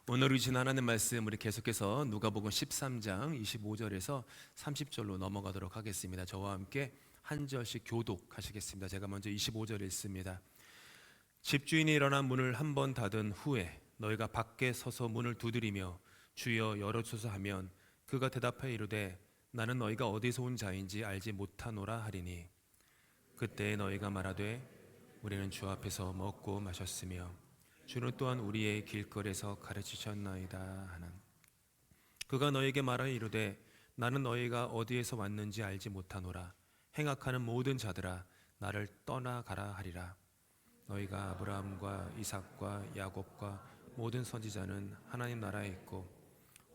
오늘 주신 하나님 말씀 우리 계속해서 누가복음 13장 25절에서 30절로 넘어가도록 하겠습니다. 저와 함께 한 절씩 교독하시겠습니다. 제가 먼저 25절 읽습니다. 집주인이 일어나 문을 한 번 닫은 후에 너희가 밖에 서서 문을 두드리며 주여 열어주소서 하면 그가 대답하여 이르되 나는 너희가 어디서 온 자인지 알지 못하노라 하리니 그때 너희가 말하되 우리는 주 앞에서 먹고 마셨으며 주는 또한 우리의 길거리에서 가르치셨나이다 하는 그가 너희에게 말하여 이르되 나는 너희가 어디에서 왔는지 알지 못하노라 행악하는 모든 자들아 나를 떠나가라 하리라. 너희가 아브라함과 이삭과 야곱과 모든 선지자는 하나님 나라에 있고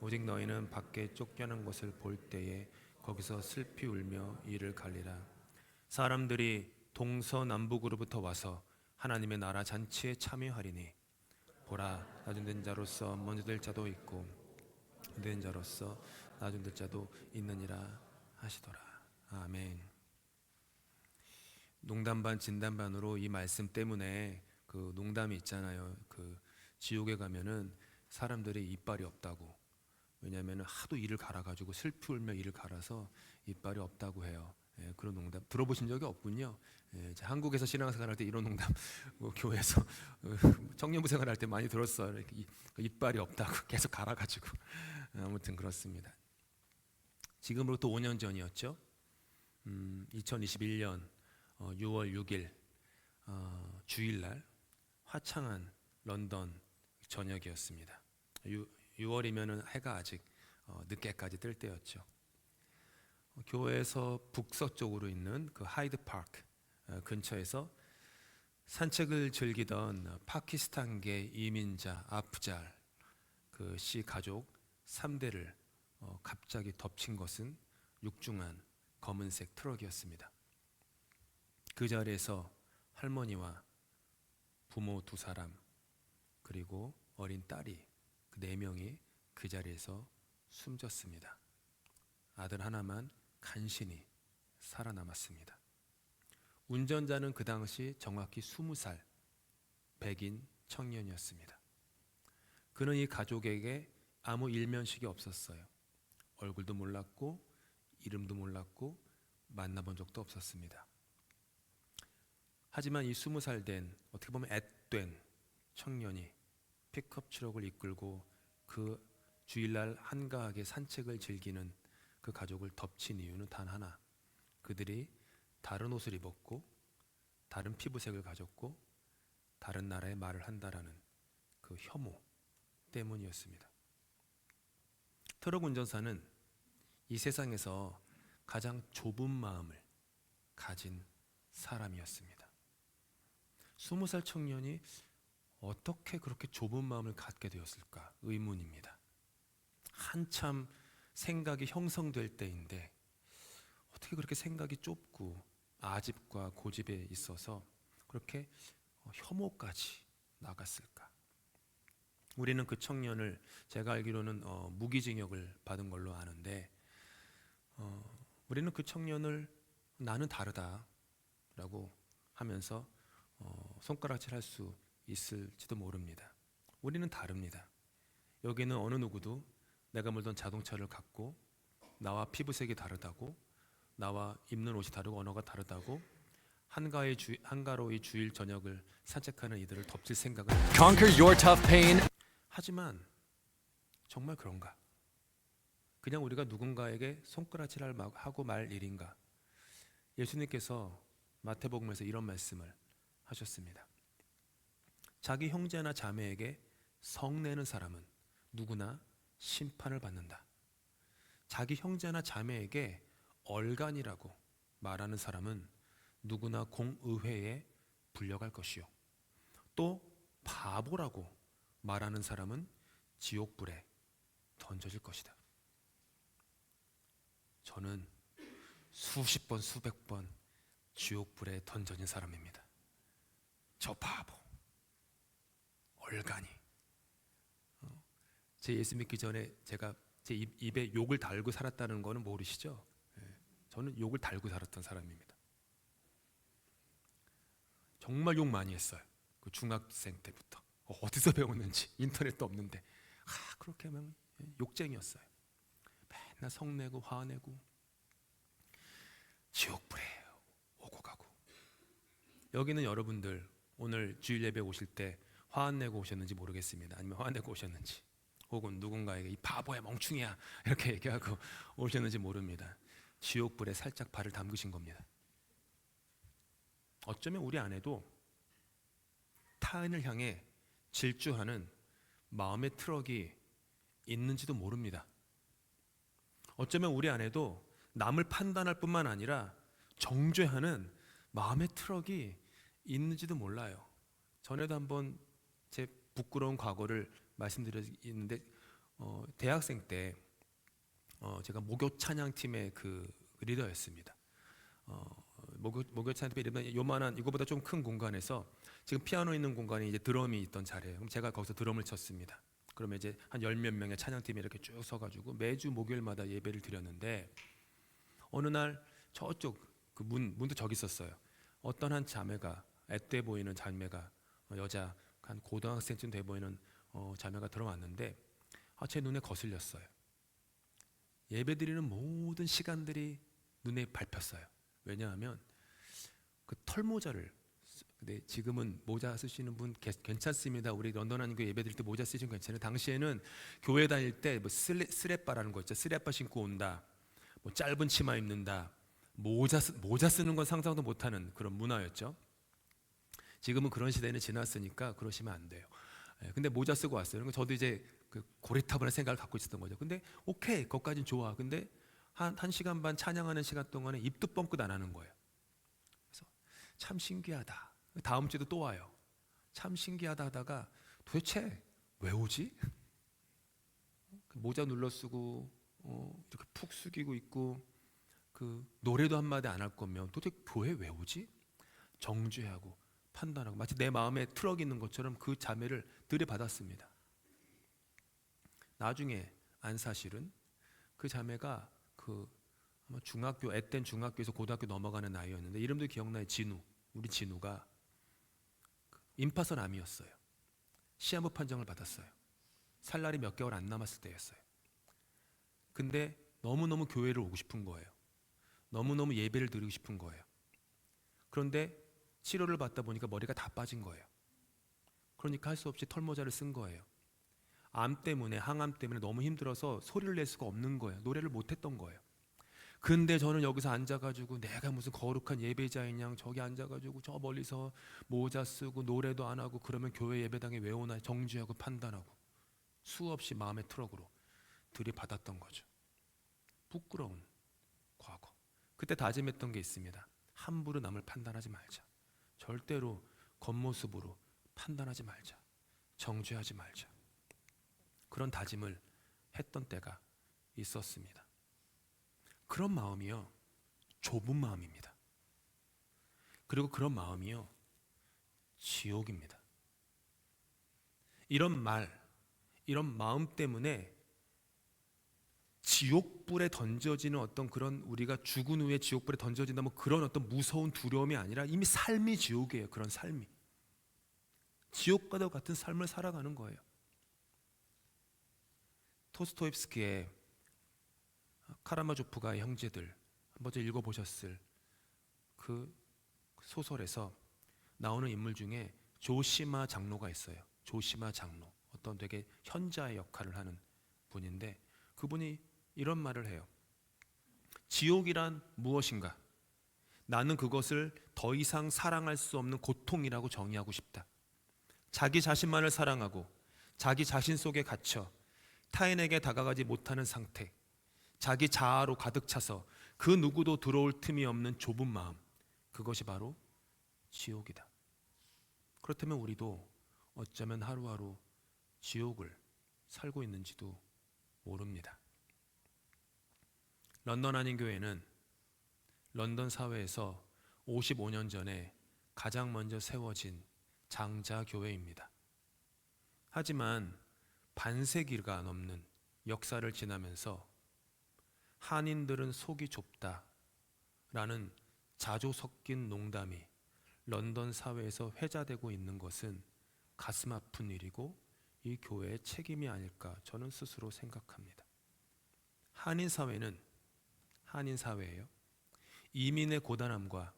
오직 너희는 밖에 쫓겨난 것을 볼 때에 거기서 슬피 울며 이를 갈리라. 사람들이 동서남북으로부터 와서 하나님의 나라 잔치에 참여하리니 보라 나중된 자로서 먼저 될 자도 있고 된 자로서 나중될 자도 있느니라 하시더라. 아멘. 농담 반 진담 반으로 이 말씀 때문에 그 농담이 있잖아요. 그 지옥에 가면은 사람들이 이빨이 없다고. 왜냐하면 하도 이를 갈아가지고 슬피 울며 이를 갈아서 이빨이 없다고 해요. 예, 그런 농담 들어보신 적이 없군요. 예, 한국에서 신앙생활할 때 이런 농담 교회에서 청년부 생활할 때 많이 들었어요. 이렇게 이빨이 없다고 계속 갈아가지고 아무튼 그렇습니다. 지금으로부터 5년 전이었죠. 2021년 6월 6일 주일날 화창한 런던 저녁이었습니다. 6월이면은 해가 아직 늦게까지 뜰 때였죠. 교회에서 북서쪽으로 있는 그 하이드 파크 근처에서 산책을 즐기던 파키스탄계 이민자 아프잘 그 씨 가족 3대를 갑자기 덮친 것은 육중한 검은색 트럭이었습니다. 그 자리에서 할머니와 부모 2사람 그리고 어린 딸이 그 4명이 그 자리에서 숨졌습니다. 아들 하나만 간신히 살아남았습니다. 운전자는 그 당시 정확히 20살 백인 청년이었습니다. 그는 이 가족에게 아무 일면식이 없었어요. 얼굴도 몰랐고 이름도 몰랐고 만나본 적도 없었습니다. 하지만 이 20살 된 어떻게 보면 앳된 청년이 픽업 트럭을 이끌고 그 주일날 한가하게 산책을 즐기는 그 가족을 덮친 이유는 단 하나. 그들이 다른 옷을 입었고 다른 피부색을 가졌고 다른 나라의 말을 한다라는 그 혐오 때문이었습니다. 트럭 운전사는 이 세상에서 가장 좁은 마음을 가진 사람이었습니다. 20살 청년이 어떻게 그렇게 좁은 마음을 갖게 되었을까 의문입니다. 한참 생각이 형성될 때인데 어떻게 그렇게 생각이 좁고 아집과 고집에 있어서 그렇게 혐오까지 나갔을까? 우리는 그 청년을 제가 알기로는 무기징역을 받은 걸로 아는데 우리는 그 청년을 나는 다르다라고 하면서 손가락질할 수 있을지도 모릅니다. 우리는 다릅니다. 여기는 어느 누구도 내가 몰던 자동차를 갖고 나와 피부색이 다르다고 나와 입는 옷이 다르고 언어가 다르다고 한가로이 주일 저녁을 산책하는 이들을 덮칠 생각은 Conquer your tough pain. 하지만 정말 그런가? 그냥 우리가 누군가에게 손가락질을 하고 말 일인가? 예수님께서 마태복음에서 이런 말씀을 하셨습니다. 자기 형제나 자매에게 성내는 사람은 누구나 심판을 받는다. 자기 형제나 자매에게 얼간이라고 말하는 사람은 누구나 공의회에 불려갈 것이요. 또 바보라고 말하는 사람은 지옥불에 던져질 것이다. 저는 수십 번 수백 번 지옥불에 던져진 사람입니다. 저 바보, 얼간이. 제 예수 믿기 전에 제가 제 입에 욕을 달고 살았다는 거는 모르시죠? 저는 욕을 달고 살았던 사람입니다. 정말 욕 많이 했어요. 그 중학생 때부터 어디서 배웠는지 인터넷도 없는데 그렇게 하면 욕쟁이였어요. 맨날 성내고 화내고 지옥불에 오고 가고. 여기는 여러분들 오늘 주일 예배 오실 때 화내고 오셨는지 모르겠습니다. 아니면 화내고 오셨는지, 혹은 누군가에게 이 바보야 멍충이야 이렇게 얘기하고 오셨는지 모릅니다. 지옥불에 살짝 발을 담그신 겁니다. 어쩌면 우리 안에도 타인을 향해 질주하는 마음의 트럭이 있는지도 모릅니다. 어쩌면 우리 안에도 남을 판단할 뿐만 아니라 정죄하는 마음의 트럭이 있는지도 몰라요. 전에도 한번 제 부끄러운 과거를 말씀드렸는데, 대학생 때 제가 목요 찬양팀의 그 리더였습니다. 목요 찬양팀의 리더는 요만한, 이거보다 좀 큰 공간에서, 지금 피아노 있는 공간에 이제 드럼이 있던 자리예요. 그럼 제가 거기서 드럼을 쳤습니다. 그러면 이제 한 10몇 명의 찬양팀이 이렇게 쭉 서가지고 매주 목요일마다 예배를 드렸는데, 어느 날 저쪽 그 문도 저기 있었어요. 어떤 한 자매가, 앳돼 보이는 자매가, 여자 한 고등학생쯤 돼 보이는 자매가 들어왔는데, 제 눈에 거슬렸어요. 예배드리는 모든 시간들이 눈에 밟혔어요. 왜냐하면 그 털모자를, 근데 지금은 모자 쓰시는 분 괜찮습니다. 우리 런던 한교 예배 드릴 때 모자 쓰시면 괜찮아요. 당시에는 교회 다닐 때 뭐 스레빠라는 거 있죠. 스레빠 신고 온다, 뭐 짧은 치마 입는다, 모자 쓰는 건 상상도 못하는 그런 문화였죠. 지금은 그런 시대는 지났으니까 그러시면 안 돼요. 근데 모자 쓰고 왔어요. 그러니까 저도 이제 그 고리타분한 생각을 갖고 있었던 거죠. 근데 오케이, 그것까진 좋아. 근데 한 시간 반 찬양하는 시간 동안에 입도 뻥끗 안 하는 거예요. 그래서 참 신기하다. 다음 주에도 또 와요. 참 신기하다 하다가 도대체 왜 오지? 모자 눌러 쓰고 이렇게 푹 숙이고 있고, 그 노래도 한마디 안 할 거면 도대체 교회 왜 오지? 정죄하고 판단하고, 마치 내 마음에 트럭이 있는 것처럼 그 자매를 들이받았습니다. 나중에 안 사실은 그 자매가 그 아마 중학교, 앳된 중학교에서 고등학교 넘어가는 나이였는데, 이름도 기억나요. 진우. 우리 진우가 임파선 암이었어요. 시한부 판정을 받았어요. 살 날이 몇 개월 안 남았을 때였어요. 근데 너무너무 교회를 오고 싶은 거예요. 너무너무 예배를 드리고 싶은 거예요. 그런데 치료를 받다 보니까 머리가 다 빠진 거예요. 그러니까 할 수 없이 털모자를 쓴 거예요. 암 때문에, 항암 때문에 너무 힘들어서 소리를 낼 수가 없는 거예요. 노래를 못했던 거예요. 근데 저는 여기서 앉아가지고 내가 무슨 거룩한 예배자인 양 저기 앉아가지고 저 멀리서 모자 쓰고 노래도 안 하고, 그러면 교회 예배당에 왜 오나 정죄하고 판단하고, 수없이 마음의 트럭으로 들이받았던 거죠. 부끄러운 과거. 그때 다짐했던 게 있습니다. 함부로 남을 판단하지 말자. 절대로 겉모습으로 판단하지 말자. 정죄하지 말자. 그런 다짐을 했던 때가 있었습니다. 그런 마음이요, 좁은 마음입니다. 그리고 그런 마음이요, 지옥입니다. 이런 마음 때문에 지옥불에 던져지는 어떤 그런, 우리가 죽은 후에 지옥불에 던져진다 뭐 그런 어떤 무서운 두려움이 아니라 이미 삶이 지옥이에요. 그런 삶이 지옥과도 같은 삶을 살아가는 거예요. 토스토옙스키의 카라마조프가의 형제들, 한번 읽어보셨을 그 소설에서 나오는 인물 중에 조시마 장로가 있어요. 조시마 장로, 어떤 되게 현자의 역할을 하는 분인데, 그분이 이런 말을 해요. 지옥이란 무엇인가? 나는 그것을 더 이상 사랑할 수 없는 고통이라고 정의하고 싶다. 자기 자신만을 사랑하고 자기 자신 속에 갇혀 타인에게 다가가지 못하는 상태, 자기 자아로 가득 차서 그 누구도 들어올 틈이 없는 좁은 마음, 그것이 바로 지옥이다. 그렇다면 우리도 어쩌면 하루하루 지옥을 살고 있는지도 모릅니다. 런던 한인교회는 런던 사회에서 55년 전에 가장 먼저 세워진 장자교회입니다. 하지만 반세기가 넘는 역사를 지나면서 한인들은 속이 좁다라는 자조 섞인 농담이 런던 사회에서 회자되고 있는 것은 가슴 아픈 일이고 이 교회의 책임이 아닐까 저는 스스로 생각합니다. 한인 사회예요. 이민의 고단함과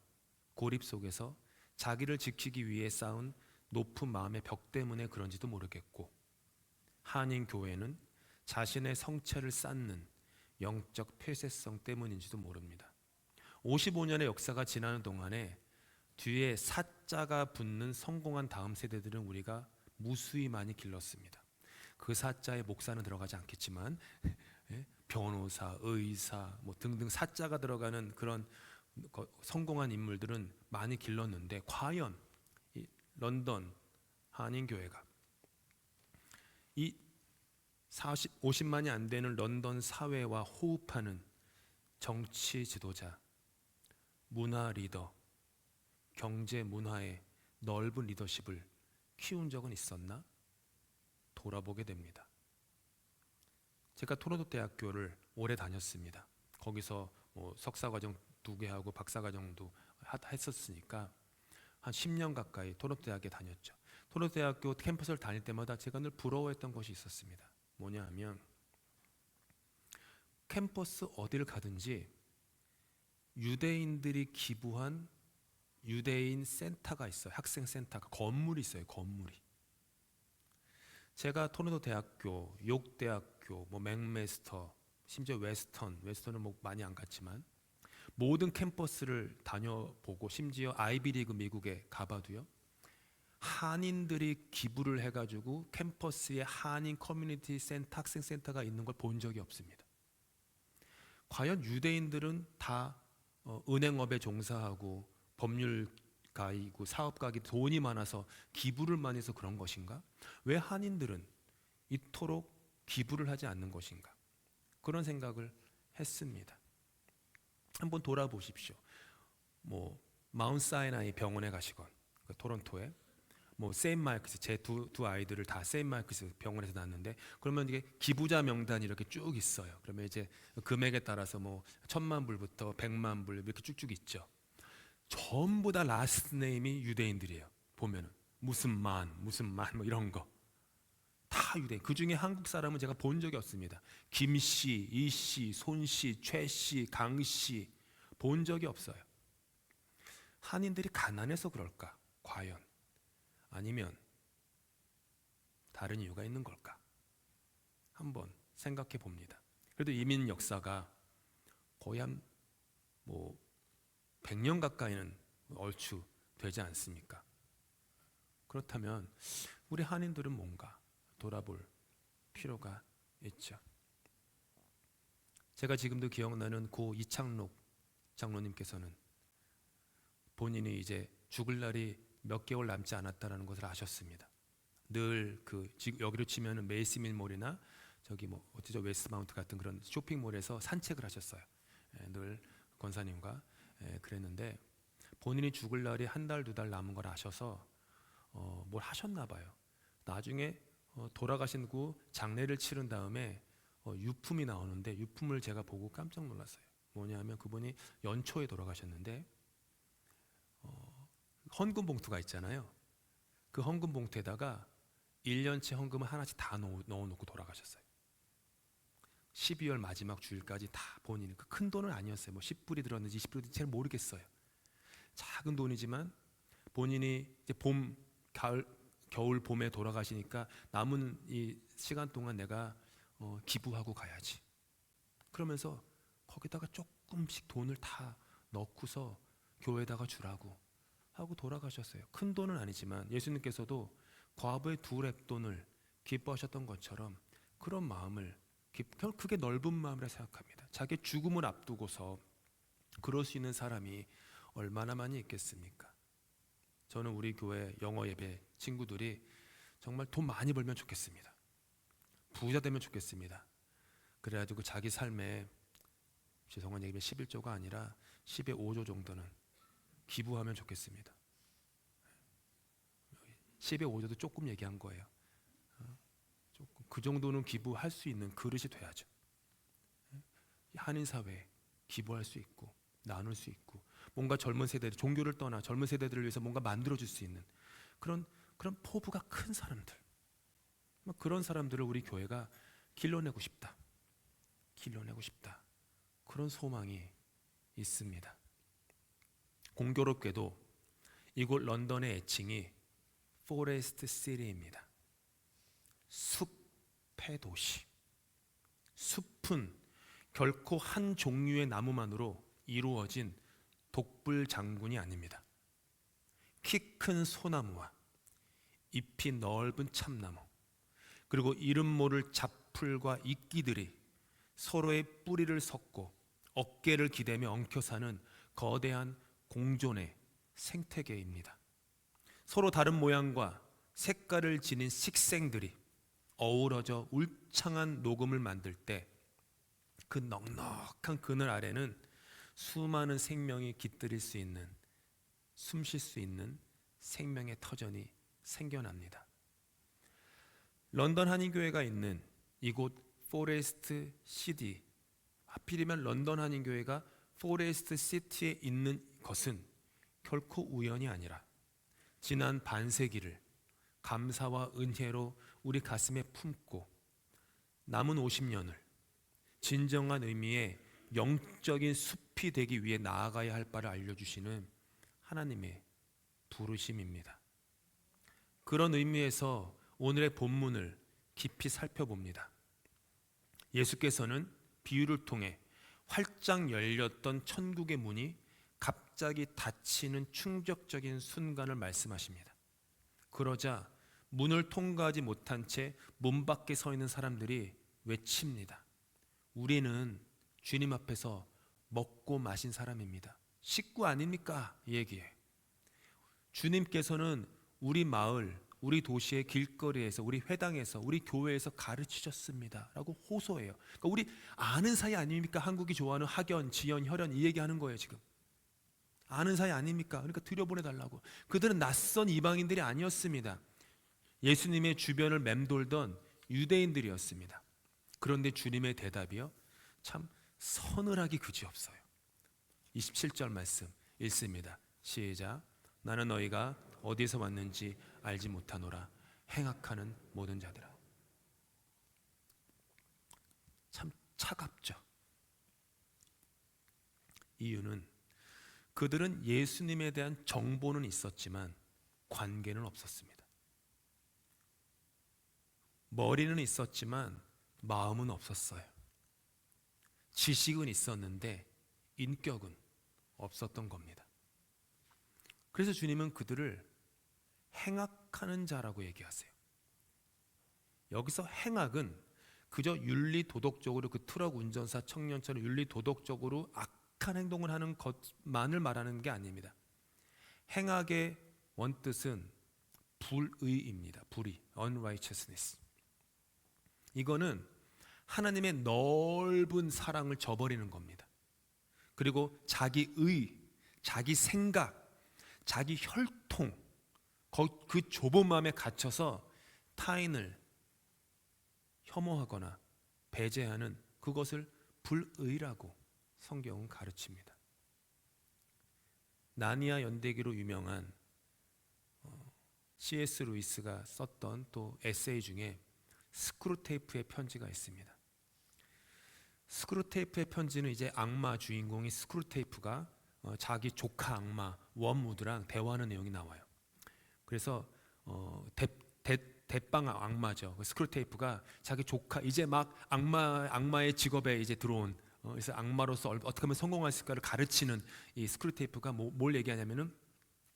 고립 속에서 자기를 지키기 위해 쌓은 높은 마음의 벽 때문에 그런지도 모르겠고, 한인 교회는 자신의 성체를 쌓는 영적 폐쇄성 때문인지도 모릅니다. 55년의 역사가 지나는 동안에 뒤에 사자가 붙는 성공한 다음 세대들은 우리가 무수히 많이 길렀습니다. 그 사자에 목사는 들어가지 않겠지만 변호사, 의사 뭐 등등 사자가 들어가는 그런 성공한 인물들은 많이 길렀는데, 과연 이 런던 한인교회가 이 50만이 안 되는 런던 사회와 호흡하는 정치 지도자, 문화 리더, 경제 문화의 넓은 리더십을 키운 적은 있었나? 돌아보게 됩니다. 제가 토론토 대학교를 오래 다녔습니다. 거기서 석사과정 2개 하고 박사과정도 했었으니까 한 10년 가까이 토론토 대학에 다녔죠. 토론토 대학교 캠퍼스를 다닐 때마다 제가 늘 부러워했던 것이 있었습니다. 뭐냐 하면 캠퍼스 어디를 가든지 유대인들이 기부한 유대인 센터가 있어요. 학생 센터가, 건물이 있어요. 건물이. 제가 토론토 대학교, 욕 대학교, 뭐 맥메스터, 심지어 웨스턴은 뭐 많이 안 갔지만 모든 캠퍼스를 다녀보고 심지어 아이비리그 미국에 가봐도요, 한인들이 기부를 해가지고 캠퍼스에 한인 커뮤니티 센터, 학생 센터가 있는 걸 본 적이 없습니다. 과연 유대인들은 다 은행업에 종사하고 법률가이고 사업가이고 돈이 많아서 기부를 많이 해서 그런 것인가? 왜 한인들은 이토록 기부를 하지 않는 것인가? 그런 생각을 했습니다. 한번 돌아보십시오. 뭐 마운트 사이나이 병원에 가시건, 토론토에 뭐 세인트 마이크스, 제 두 아이들을 다 세인트 마이크스 병원에서 낳았는데, 그러면 이게 기부자 명단이 이렇게 쭉 있어요. 그러면 이제 금액에 따라서 뭐 1,000만 불부터 100만 불 이렇게 쭉쭉 있죠. 전부 다 라스트 네임이 유대인들이에요. 보면은 무슨 만 뭐 이런 거 다 유대인. 그 중에 한국 사람은 제가 본 적이 없습니다. 김씨, 이씨, 손씨, 최씨, 강씨 본 적이 없어요. 한인들이 가난해서 그럴까? 과연? 아니면 다른 이유가 있는 걸까? 한번 생각해 봅니다. 그래도 이민 역사가 거의 한 100년 가까이는 얼추 되지 않습니까? 그렇다면 우리 한인들은 뭔가 돌아볼 필요가 있죠. 제가 지금도 기억나는 고 이창록 장로님께서는 본인이 이제 죽을 날이 몇 개월 남지 않았다라는 것을 아셨습니다. 늘 여기로 치면은 메이스밀몰이나 저기 뭐 어디죠, 웨스트마운트 같은 그런 쇼핑몰에서 산책을 하셨어요. 늘 권사님과 그랬는데, 본인이 죽을 날이 한 달, 2달 남은 걸 아셔서 뭘 하셨나 봐요. 나중에 돌아가신 후 장례를 치른 다음에 유품이 나오는데, 유품을 제가 보고 깜짝 놀랐어요. 뭐냐면 그분이 연초에 돌아가셨는데 헌금 봉투가 있잖아요. 그 헌금 봉투에다가 1년치 헌금을 하나씩 다 넣어놓고 돌아가셨어요. 12월 마지막 주일까지 다 본인, 큰 돈은 아니었어요. 뭐 10불이 들었는지 20불이 들었는지 잘 모르겠어요. 작은 돈이지만 본인이 이제 겨울 봄에 돌아가시니까 남은 이 시간 동안 내가 기부하고 가야지. 그러면서 거기다가 조금씩 돈을 다 넣고서 교회에다가 주라고 하고 돌아가셨어요. 큰 돈은 아니지만 예수님께서도 과부의 2렙돈을 기뻐하셨던 것처럼 그런 마음을, 그게 넓은 마음이라 생각합니다. 자기 죽음을 앞두고서 그럴 수 있는 사람이 얼마나 많이 있겠습니까? 저는 우리 교회 영어 예배 친구들이 정말 돈 많이 벌면 좋겠습니다. 부자 되면 좋겠습니다. 그래가지고 자기 삶에, 죄송한 얘기면 11조가 아니라 10의 5조 정도는 기부하면 좋겠습니다. 10의 5조도 조금 얘기한 거예요. 조금. 그 정도는 기부할 수 있는 그릇이 돼야죠. 한인 사회에 기부할 수 있고 나눌 수 있고, 뭔가 젊은 세대들, 종교를 떠나 젊은 세대들을 위해서 뭔가 만들어줄 수 있는 그런 포부가 큰 사람들, 그런 사람들을 우리 교회가 길러내고 싶다. 길러내고 싶다. 그런 소망이 있습니다. 공교롭게도 이곳 런던의 애칭이 포레스트 시티입니다. 숲의 도시. 숲은 결코 한 종류의 나무만으로 이루어진 독불 장군이 아닙니다. 키 큰 소나무와 잎이 넓은 참나무, 그리고 이름 모를 잡풀과 이끼들이 서로의 뿌리를 섞고 어깨를 기대며 엉켜 사는 거대한 공존의 생태계입니다. 서로 다른 모양과 색깔을 지닌 식생들이 어우러져 울창한 녹음을 만들 때 그 넉넉한 그늘 아래는 수많은 생명이 깃들일 수 있는, 숨 쉴 수 있는 생명의 터전이 생겨납니다. 런던 한인교회가 있는 이곳 포레스트 시티, 하필이면 런던 한인교회가 포레스트 시티에 있는 것은 결코 우연이 아니라 지난 반세기를 감사와 은혜로 우리 가슴에 품고 남은 50년을 진정한 의미의 영적인 숲이 되기 위해 나아가야 할 바를 알려주시는 하나님의 부르심입니다. 그런 의미에서 오늘의 본문을 깊이 살펴봅니다. 예수께서는 비유를 통해 활짝 열렸던 천국의 문이 갑자기 닫히는 충격적인 순간을 말씀하십니다. 그러자 문을 통과하지 못한 채 문 밖에 서 있는 사람들이 외칩니다. 우리는 주님 앞에서 먹고 마신 사람입니다. 식구 아닙니까? 이 얘기예요. 주님께서는 우리 마을, 우리 도시의 길거리에서, 우리 회당에서, 우리 교회에서 가르치셨습니다 라고 호소해요. 그러니까 우리 아는 사이 아닙니까? 한국이 좋아하는 학연, 지연, 혈연 이 얘기하는 거예요. 지금 아는 사이 아닙니까? 그러니까 들여보내달라고. 그들은 낯선 이방인들이 아니었습니다. 예수님의 주변을 맴돌던 유대인들이었습니다. 그런데 주님의 대답이요, 참 서늘하기 그지없어요. 27절 말씀 읽습니다. 시작. 나는 너희가 어디서 왔는지 알지 못하노라. 행악하는 모든 자들아. 참 차갑죠. 이유는 그들은 예수님에 대한 정보는 있었지만 관계는 없었습니다. 머리는 있었지만 마음은 없었어요. 지식은 있었는데 인격은 없었던 겁니다. 그래서 주님은 그들을 행악하는 자라고 얘기하세요. 여기서 행악은 그저 윤리 도덕적으로 그 트럭 운전사 청년처럼 윤리 도덕적으로 악한 행동을 하는 것만을 말하는 게 아닙니다. 행악의 원뜻은 불의입니다. 불의, unrighteousness. 이거는 하나님의 넓은 사랑을 저버리는 겁니다. 그리고 자기 의, 자기 생각, 자기 혈통, 그 좁은 마음에 갇혀서 타인을 혐오하거나 배제하는 그것을 불의라고 성경은 가르칩니다. 나니아 연대기로 유명한 C.S. 루이스가 썼던 또 에세이 중에 스크루테이프의 편지가 있습니다. 스크루테이프의 편지는 이제 악마 주인공인 스크루테이프가 자기 조카 악마 웜우드랑 대화하는 내용이 나와요. 그래서 대빵 악마죠. 스크루테이프가 자기 조카 이제 막 악마의 직업에 이제 들어온 그래서 악마로서 어떻게 하면 성공할 수 있을까를 가르치는 이 스크루테이프가 뭘 얘기하냐면은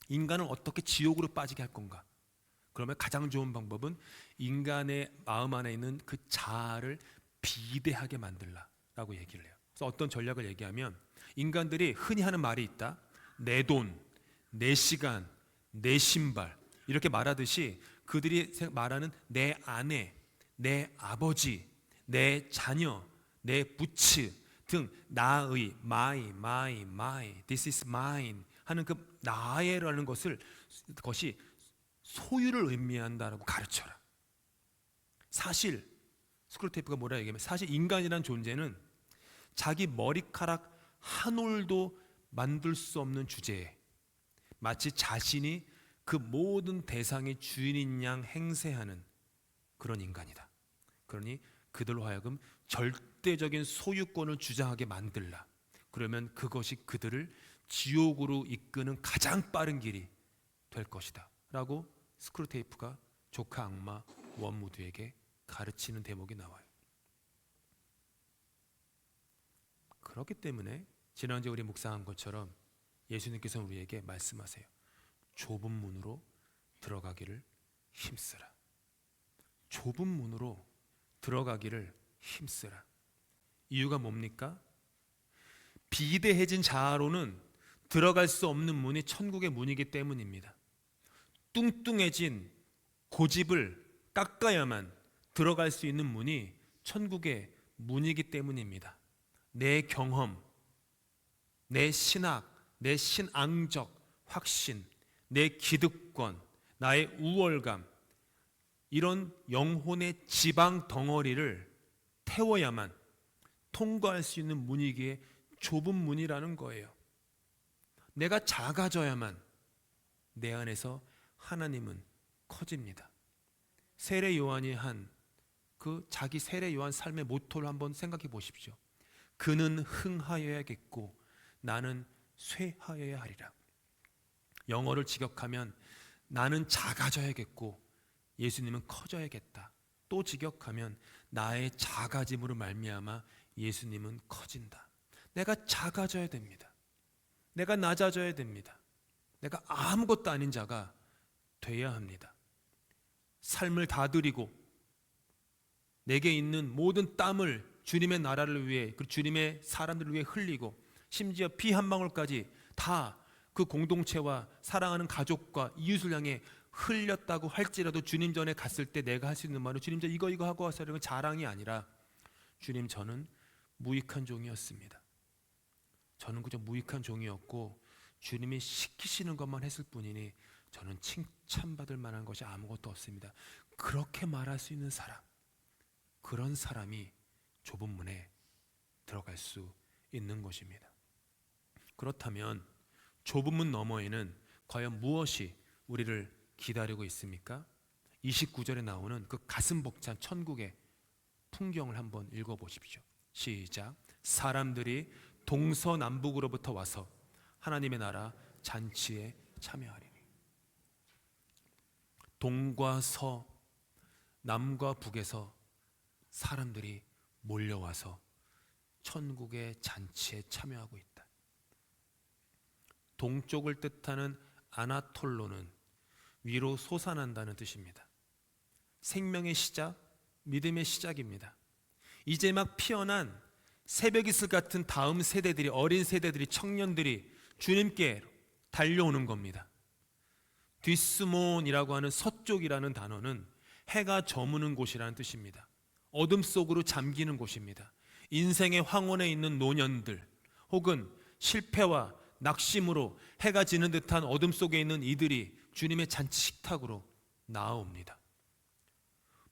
인간을 어떻게 지옥으로 빠지게 할 건가. 그러면 가장 좋은 방법은 인간의 마음 안에 있는 그 자아를 비대하게 만들라라고 얘기를 해요. 그래서 어떤 전략을 얘기하면 인간들이 흔히 하는 말이 있다. 내 돈, 내 시간, 내 신발 이렇게 말하듯이 그들이 말하는 내 아내, 내 아버지, 내 자녀, 내 부츠 등 나의, my, this is mine 하는 그 나의라는 것이 소유를 의미한다라고 가르쳐라. 사실 스크루테이프가 뭐라 얘기하면 사실 인간이란 존재는 자기 머리카락 한 올도 만들 수 없는 주제에 마치 자신이 그 모든 대상의 주인인 양 행세하는 그런 인간이다. 그러니 그들로 하여금 절대적인 소유권을 주장하게 만들라. 그러면 그것이 그들을 지옥으로 이끄는 가장 빠른 길이 될 것이다 라고 스크루테이프가 조카 악마 원무드에게 가르치는 대목이 나와요. 그렇기 때문에 지난주에 우리 묵상한 것처럼 예수님께서 우리에게 말씀하세요. 좁은 문으로 들어가기를 힘쓰라. 좁은 문으로 들어가기를 힘쓰라. 이유가 뭡니까? 비대해진 자아로는 들어갈 수 없는 문이 천국의 문이기 때문입니다. 뚱뚱해진 고집을 깎아야만 들어갈 수 있는 문이 천국의 문이기 때문입니다. 내 경험, 내 신학, 내 신앙적 확신, 내 기득권, 나의 우월감, 이런 영혼의 지방 덩어리를 태워야만 통과할 수 있는 문이기에 좁은 문이라는 거예요. 내가 작아져야만 내 안에서 하나님은 커집니다. 세례 요한이 한 그 자기 세례 요한 삶의 모토를 한번 생각해 보십시오. 그는 흥하여야겠고 나는 쇠하여야 하리라. 영어를 직역하면 나는 작아져야겠고 예수님은 커져야겠다. 또 직역하면 나의 작아짐으로 말미암아 예수님은 커진다. 내가 작아져야 됩니다. 내가 낮아져야 됩니다. 내가 아무것도 아닌 자가 돼야 합니다. 삶을 다 드리고 내게 있는 모든 땀을 주님의 나라를 위해, 그 주님의 사람들을 위해 흘리고 심지어 피 한 방울까지 다 그 공동체와 사랑하는 가족과 이웃을 향해 흘렸다고 할지라도 주님 전에 갔을 때 내가 할 수 있는 말은 주님 저 이거 하고 왔어요. 이런 자랑이 아니라 주님 저는 무익한 종이었습니다. 저는 그저 무익한 종이었고 주님이 시키시는 것만 했을 뿐이니 저는 칭찬받을 만한 것이 아무것도 없습니다. 그렇게 말할 수 있는 사람, 그런 사람이 좁은 문에 들어갈 수 있는 것입니다. 그렇다면 좁은 문 너머에는 과연 무엇이 우리를 기다리고 있습니까? 29절에 나오는 그 가슴 벅찬 천국의 풍경을 한번 읽어보십시오. 시작. 사람들이 동서남북으로부터 와서 하나님의 나라 잔치에 참여하리니. 동과 서, 남과 북에서 사람들이 몰려와서 천국의 잔치에 참여하고 있다. 동쪽을 뜻하는 아나톨로는 위로 솟아난다는 뜻입니다. 생명의 시작, 믿음의 시작입니다. 이제 막 피어난 새벽 이슬 같은 다음 세대들이, 어린 세대들이, 청년들이 주님께 달려오는 겁니다. 디스몬이라고 하는 서쪽이라는 단어는 해가 저무는 곳이라는 뜻입니다. 어둠 속으로 잠기는 곳입니다. 인생의 황혼에 있는 노년들 혹은 실패와 낙심으로 해가 지는 듯한 어둠 속에 있는 이들이 주님의 잔치 식탁으로 나아옵니다.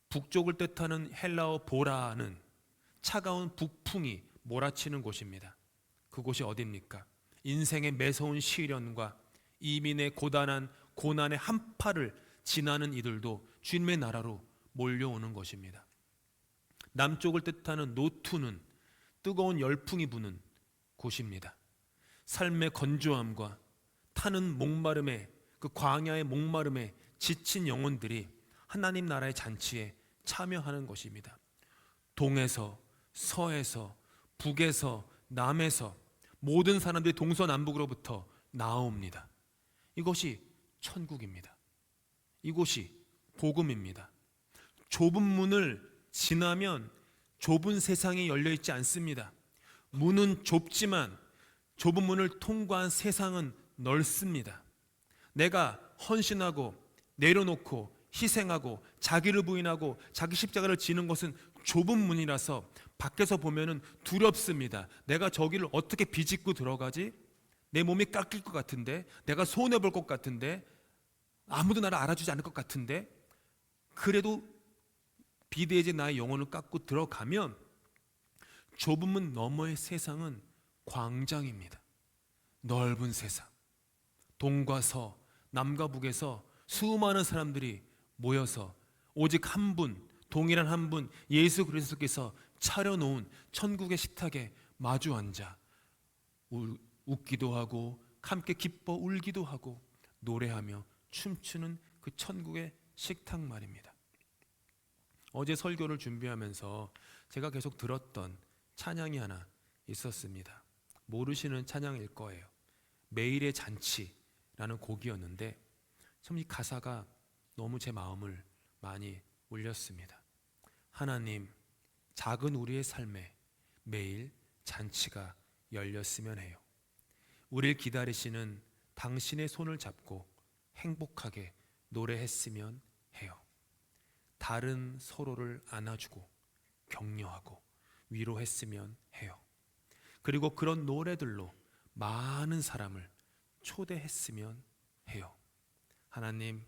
북쪽을 뜻하는 헬라어 보라는 차가운 북풍이 몰아치는 곳입니다. 그곳이 어디입니까? 인생의 매서운 시련과 이민의 고단한 고난의 한파를 지나는 이들도 주님의 나라로 몰려오는 것입니다. 남쪽을 뜻하는 노투는 뜨거운 열풍이 부는 곳입니다. 삶의 건조함과 타는 목마름에, 그 광야의 목마름에 지친 영혼들이 하나님 나라의 잔치에 참여하는 것입니다. 동에서 서에서 북에서 남에서 모든 사람들이 동서남북으로부터 나옵니다. 이것이 천국입니다. 이곳이 복음입니다. 좁은 문을 지나면 좁은 세상이 열려있지 않습니다. 문은 좁지만 좁은 문을 통과한 세상은 넓습니다. 내가 헌신하고 내려놓고 희생하고 자기를 부인하고 자기 십자가를 지는 것은 좁은 문이라서 밖에서 보면은 두렵습니다. 내가 저기를 어떻게 비집고 들어가지? 내 몸이 깎일 것 같은데, 내가 손해볼 것 같은데, 아무도 나를 알아주지 않을 것 같은데, 그래도 비대해진 나의 영혼을 깎고 들어가면 좁은 문 너머의 세상은 광장입니다. 넓은 세상, 동과 서, 남과 북에서 수많은 사람들이 모여서 오직 한 분, 동일한 한 분 예수 그리스도께서 차려놓은 천국의 식탁에 마주 앉아 웃기도 하고 함께 기뻐 울기도 하고 노래하며 춤추는 그 천국의 식탁 말입니다. 어제 설교를 준비하면서 제가 계속 들었던 찬양이 하나 있었습니다. 모르시는 찬양일 거예요. 매일의 잔치라는 곡이었는데 참 이 가사가 너무 제 마음을 많이 울렸습니다. 하나님, 작은 우리의 삶에 매일 잔치가 열렸으면 해요. 우리를 기다리시는 당신의 손을 잡고 행복하게 노래했으면 해요. 다른 서로를 안아주고 격려하고 위로했으면 해요. 그리고 그런 노래들로 많은 사람을 초대했으면 해요. 하나님,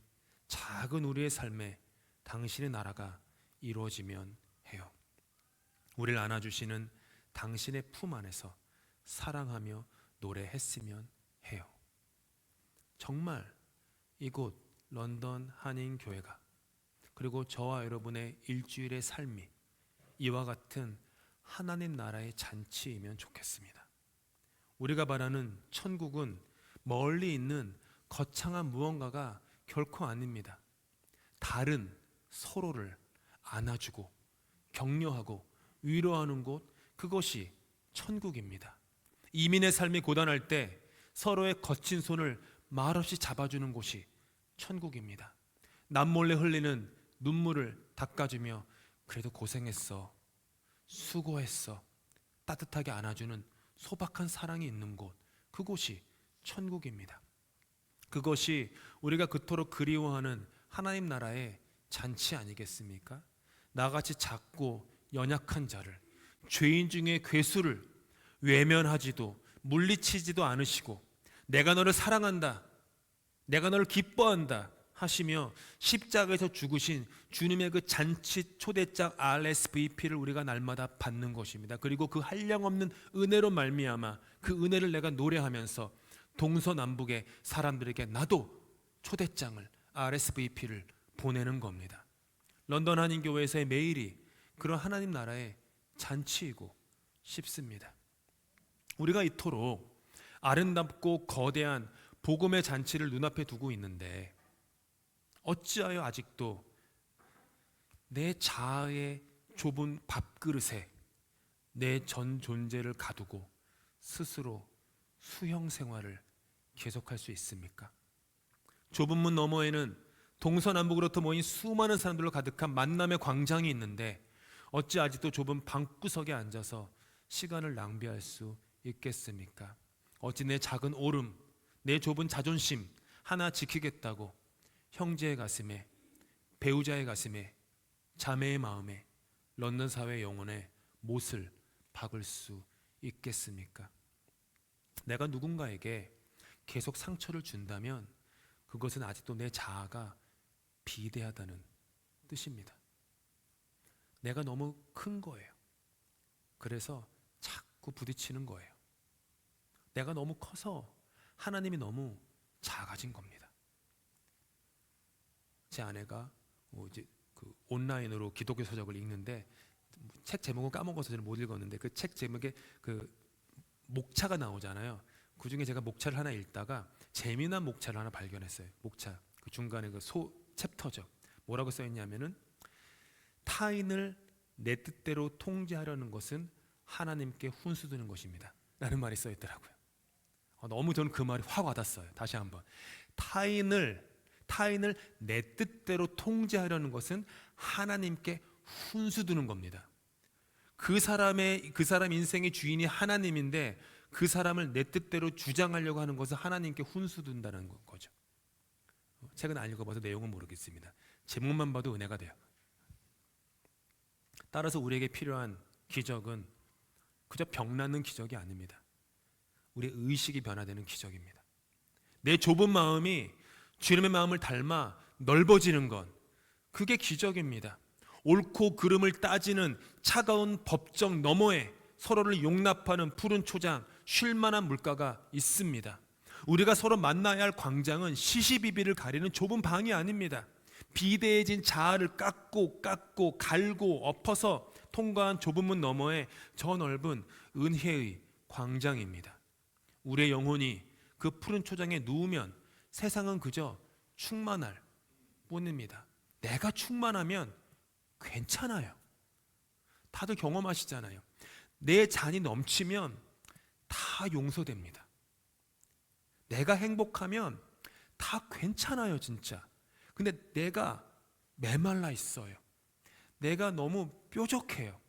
작은 우리의 삶에 당신의 나라가 이루어지면 해요. 우리를 안아주시는 당신의 품 안에서 사랑하며 노래했으면 해요. 정말 이곳 런던 한인교회가 그리고 저와 여러분의 일주일의 삶이 이와 같은 하나님 나라의 잔치이면 좋겠습니다. 우리가 바라는 천국은 멀리 있는 거창한 무언가가 결코 아닙니다. 다른 서로를 안아주고 격려하고 위로하는 곳, 그것이 천국입니다. 이민의 삶이 고단할 때 서로의 거친 손을 말없이 잡아주는 곳이 천국입니다. 남몰래 흘리는 눈물을 닦아주며 그래도 고생했어, 수고했어, 따뜻하게 안아주는 소박한 사랑이 있는 곳, 그곳이 천국입니다. 그것이 우리가 그토록 그리워하는 하나님 나라의 잔치 아니겠습니까? 나같이 작고 연약한 자를, 죄인 중에 괴수를 외면하지도 물리치지도 않으시고 내가 너를 사랑한다, 내가 너를 기뻐한다 하시며 십자가에서 죽으신 주님의 그 잔치 초대장 RSVP를 우리가 날마다 받는 것입니다. 그리고 그 한량없는 은혜로 말미암아 그 은혜를 내가 노래하면서 동서남북의 사람들에게 나도 초대장을 RSVP를 보내는 겁니다. 런던 한인교회에서의 매일이 그런 하나님 나라의 잔치이고 싶습니다. 우리가 이토록 아름답고 거대한 복음의 잔치를 눈앞에 두고 있는데 어찌하여 아직도 내 자아의 좁은 밥그릇에 내 전 존재를 가두고 스스로 수형 생활을 계속할 수 있습니까? 좁은 문 너머에는 동서남북으로부터 모인 수많은 사람들로 가득한 만남의 광장이 있는데 어찌 아직도 좁은 방구석에 앉아서 시간을 낭비할 수 있겠습니까? 어찌 내 작은 오름, 내 좁은 자존심 하나 지키겠다고 형제의 가슴에, 배우자의 가슴에, 자매의 마음에, 런던 사회 영혼에 못을 박을 수 있겠습니까? 내가 누군가에게 계속 상처를 준다면 그것은 아직도 내 자아가 비대하다는 뜻입니다. 내가 너무 큰 거예요. 그래서 자꾸 부딪히는 거예요. 내가 너무 커서 하나님이 너무 작아진 겁니다. 제 아내가 이제 그 온라인으로 기독교 서적을 읽는데 책 제목은 까먹어서 저는 못 읽었는데 그 책 제목에 그 목차가 나오잖아요. 그 중에 제가 목차를 하나 읽다가 재미난 목차를 하나 발견했어요. 목차 그 중간에 그 챕터죠. 뭐라고 써 있냐면은 타인을 내 뜻대로 통제하려는 것은 하나님께 훈수두는 것입니다 라는 말이 써 있더라고요. 너무 저는 그 말이 확 와닿았어요. 다시 한번 타인을 내 뜻대로 통제하려는 것은 하나님께 훈수두는 겁니다. 그 사람 인생의 주인이 하나님인데 그 사람을 내 뜻대로 주장하려고 하는 것은 하나님께 훈수둔다는 거죠. 책은 안 읽어봐서 내용은 모르겠습니다. 제목만 봐도 은혜가 돼요. 따라서 우리에게 필요한 기적은 그저 병나는 기적이 아닙니다. 우리의 의식이 변화되는 기적입니다. 내 좁은 마음이 주님의 마음을 닮아 넓어지는 것, 그게 기적입니다. 옳고 그름을 따지는 차가운 법정 너머에 서로를 용납하는 푸른 초장, 쉴만한 물가가 있습니다. 우리가 서로 만나야 할 광장은 시시비비를 가리는 좁은 방이 아닙니다. 비대해진 자아를 깎고 갈고 엎어서 통과한 좁은 문 너머에 저 넓은 은혜의 광장입니다. 우리의 영혼이 그 푸른 초장에 누우면 세상은 그저 충만할 뿐입니다. 내가 충만하면 괜찮아요. 다들 경험하시잖아요. 내 잔이 넘치면 다 용서됩니다. 내가 행복하면 다 괜찮아요, 진짜. 근데 내가 메말라 있어요. 내가 너무 뾰족해요.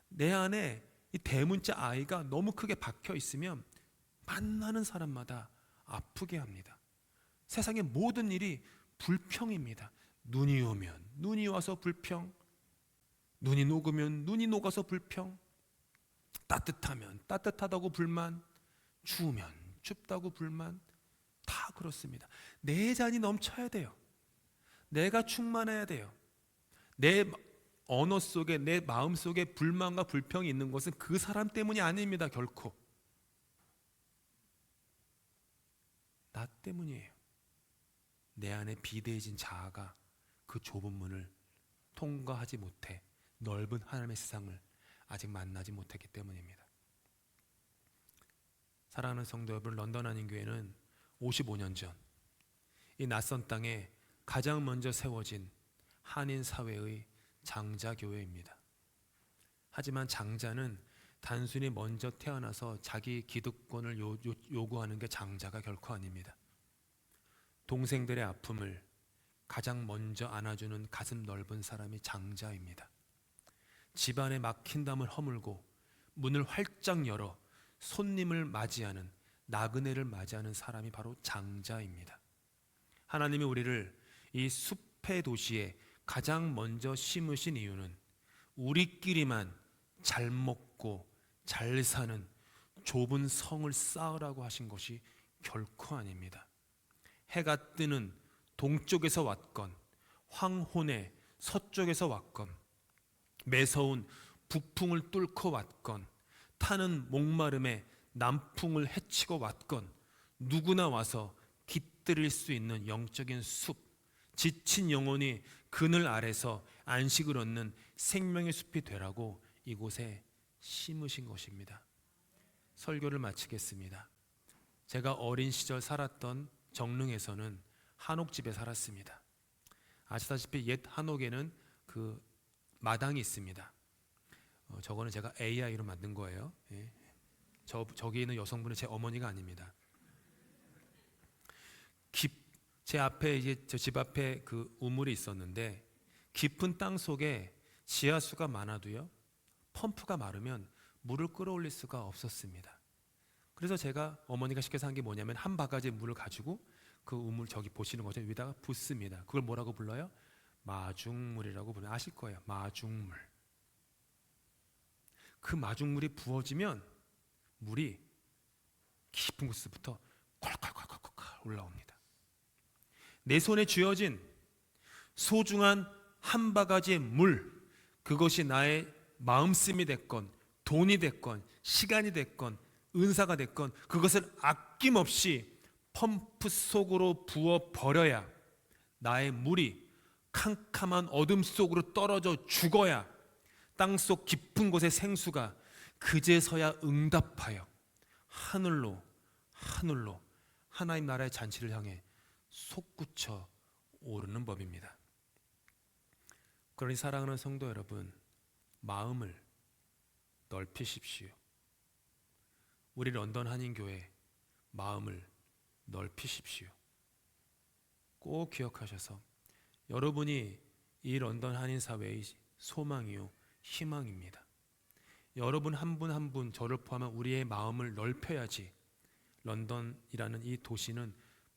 내 안에 이 대문자 아이가 너무 크게 박혀 있으면 만나는 사람마다 아프게 합니다. 세상의 모든 일이 불평입니다. 눈이 오면 눈이 와서 불평, 눈이 녹으면 눈이 녹아서 불평, 따뜻하면 따뜻하다고 불만, 추우면 춥다고 불만, 다 그렇습니다. 내 잔이 넘쳐야 돼요. 내가 충만해야 돼요. 내 언어 속에, 내 마음 속에 불만과 불평이 있는 것은 그 사람 때문이 아닙니다. 결코 나 때문이에요. 내 안에 비대해진 자아가 그 좁은 문을 통과하지 못해 넓은 하나님의 세상을 아직 만나지 못했기 때문입니다. 사랑하는 성도 여러분, 런던 한인교회는 55년 전 이 낯선 땅에 가장 먼저 세워진 한인 사회의 장자교회입니다. 하지만 장자는 단순히 먼저 태어나서 자기 기득권을 요구하는 게 장자가 결코 아닙니다. 동생들의 아픔을 가장 먼저 안아주는 가슴 넓은 사람이 장자입니다. 집안에 막힌 담을 허물고 문을 활짝 열어 손님을 맞이하는, 나그네를 맞이하는 사람이 바로 장자입니다. 하나님이 우리를 이 숲의 도시에 가장 먼저 심으신 이유는 우리끼리만 잘 먹고 잘 사는 좁은 성을 쌓으라고 하신 것이 결코 아닙니다. 해가 뜨는 동쪽에서 왔건 황혼의 서쪽에서 왔건 매서운 북풍을 뚫고 왔건 타는 목마름에 남풍을 헤치고 왔건 누구나 와서 깃들일 수 있는 영적인 숲, 지친 영혼이 그늘 아래서 안식을 얻는 생명의 숲이 되라고 이곳에 심으신 것입니다. 설교를 마치겠습니다. 제가 어린 시절 살았던 정릉에서는 한옥집에 살았습니다. 아시다시피 옛 한옥에는 그 마당이 있습니다. 저거는 제가 AI로 만든 거예요. 예. 저기 있는 여성분은 제 어머니가 아닙니다. 제 앞에 이제 저 집 앞에 그 우물이 있었는데 깊은 땅 속에 지하수가 많아도요 펌프가 마르면 물을 끌어올릴 수가 없었습니다. 그래서 제가 어머니가 시켜서 한 게 뭐냐면 한 바가지 물을 가지고 그 우물 저기 보시는 거죠 위에다가 붓습니다. 그걸 뭐라고 불러요? 마중물이라고 불러요. 아실 거예요. 마중물. 그 마중물이 부어지면 물이 깊은 곳부터 콸콸콸콸콸 올라옵니다. 내 손에 쥐어진 소중한 한 바가지의 물, 그것이 나의 마음씀이 됐건 돈이 됐건 시간이 됐건 은사가 됐건 그것을 아낌없이 펌프 속으로 부어 버려야 나의 물이 캄캄한 어둠 속으로 떨어져 죽어야 땅속 깊은 곳의 생수가 그제서야 응답하여 하늘로 하나님 나라의 잔치를 향해 솟구쳐 오르는 법입니다. 그러니 사랑하는 성도 여러분, 마음을 넓히십시오. 우리 런던 한인교회 마음을 넓히십시오. 꼭 기억하셔서 여러분이 이 런던 한인 사회의 소망이요 희망입니다. 여러분 한 분 한 분 저를 포함한 우리의 마음을 넓혀야지 런던이라는 이 도시는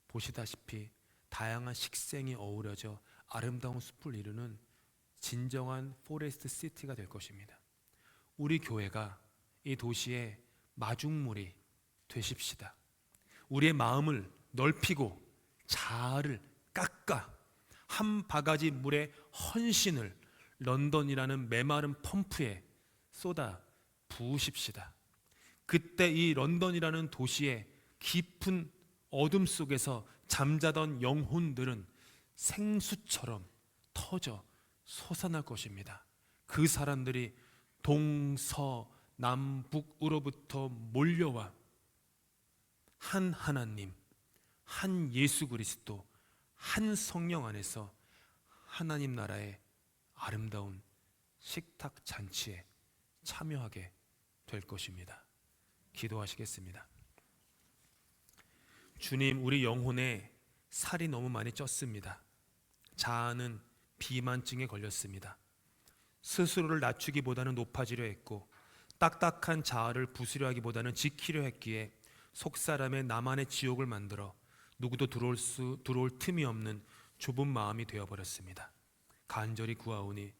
보시다시피 다양한 식생이 어우러져 아름다운 숲을 이루는 진정한 포레스트 시티가 될 것입니다. 우리 교회가 이 도시의 마중물이 되십시다. 우리의 마음을 넓히고 자아를 깎아 한 바가지 물의 헌신을 런던이라는 메마른 펌프에 쏟아 부으십시다. 그때 이 런던이라는 도시의 깊은 어둠 속에서 잠자던 영혼들은 생수처럼 터져 솟아날 것입니다. 그 사람들이 동서남북으로부터 몰려와 한 하나님, 한 예수 그리스도, 한 성령 안에서 하나님 나라의 아름다운 식탁 잔치에 참여하게 될 것입니다. 기도하시겠습니다. 주님, 우리 영혼에 살이 너무 많이 쪘습니다. 자아는 비만증에 걸렸습니다. 스스로를 낮추기보다는 높아지려 했고, 딱딱한 자아를 부수려 하기보다는 지키려 했기에 속사람의 나만의 지옥을 만들어 누구도 들어올 틈이 없는 좁은 마음이 되어버렸습니다. 간절히 구하오니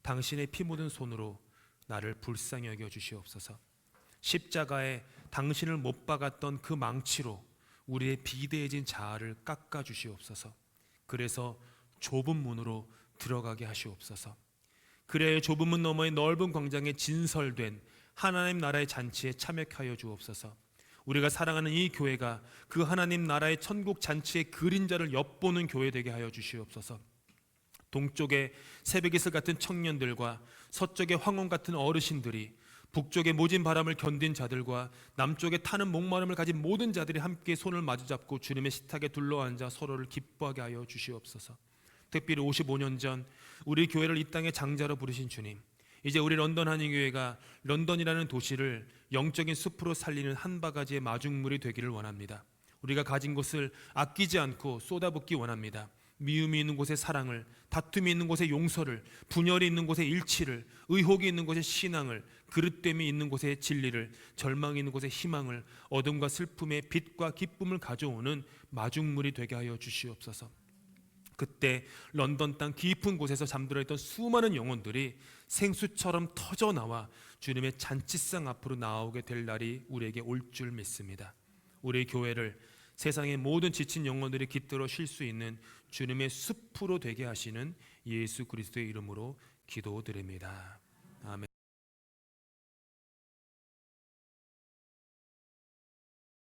당신의 피 묻은 손으로 나를 불쌍히 여겨 주시옵소서. 십자가에 당신을 못 박았던 그 망치로 우리의 비대해진 자아를 깎아 주시옵소서. 그래서 좁은 문으로 들어가게 하시옵소서. 그래야 좁은 문 너머의 넓은 광장에 진설된 하나님 나라의 잔치에 참여하여 주옵소서. 우리가 사랑하는 이 교회가 그 하나님 나라의 천국 잔치의 그림자를 엿보는 교회 되게 하여 주시옵소서. 동쪽의 새벽이슬 같은 청년들과 서쪽의 황혼 같은 어르신들이, 북쪽의 모진 바람을 견딘 자들과 남쪽에 타는 목마름을 가진 모든 자들이 함께 손을 마주잡고 주님의 식탁에 둘러앉아 서로를 기뻐하게 하여 주시옵소서. 특별히 55년 전 우리 교회를 이 땅의 장자로 부르신 주님, 이제 우리 런던 한인교회가 런던이라는 도시를 영적인 숲으로 살리는 한 바가지의 마중물이 되기를 원합니다. 우리가 가진 것을 아끼지 않고 쏟아붓기 원합니다. 미움이 있는 곳에 사랑을, 다툼이 있는 곳에 용서를, 분열이 있는 곳에 일치를, 의혹이 있는 곳에 신앙을, 그릇됨이 있는 곳에 진리를, 절망이 있는 곳에 희망을, 어둠과 슬픔에 빛과 기쁨을 가져오는 마중물이 되게 하여 주시옵소서. 그때 런던 땅 깊은 곳에서 잠들어 있던 수많은 영혼들이 생수처럼 터져 나와 주님의 잔치상 앞으로 나오게 될 날이 우리에게 올 줄 믿습니다. 우리 교회를 세상의 모든 지친 영혼들이 깃들어 쉴 수 있는 주님의 숲으로 되게 하시는 예수 그리스도의 이름으로 기도드립니다.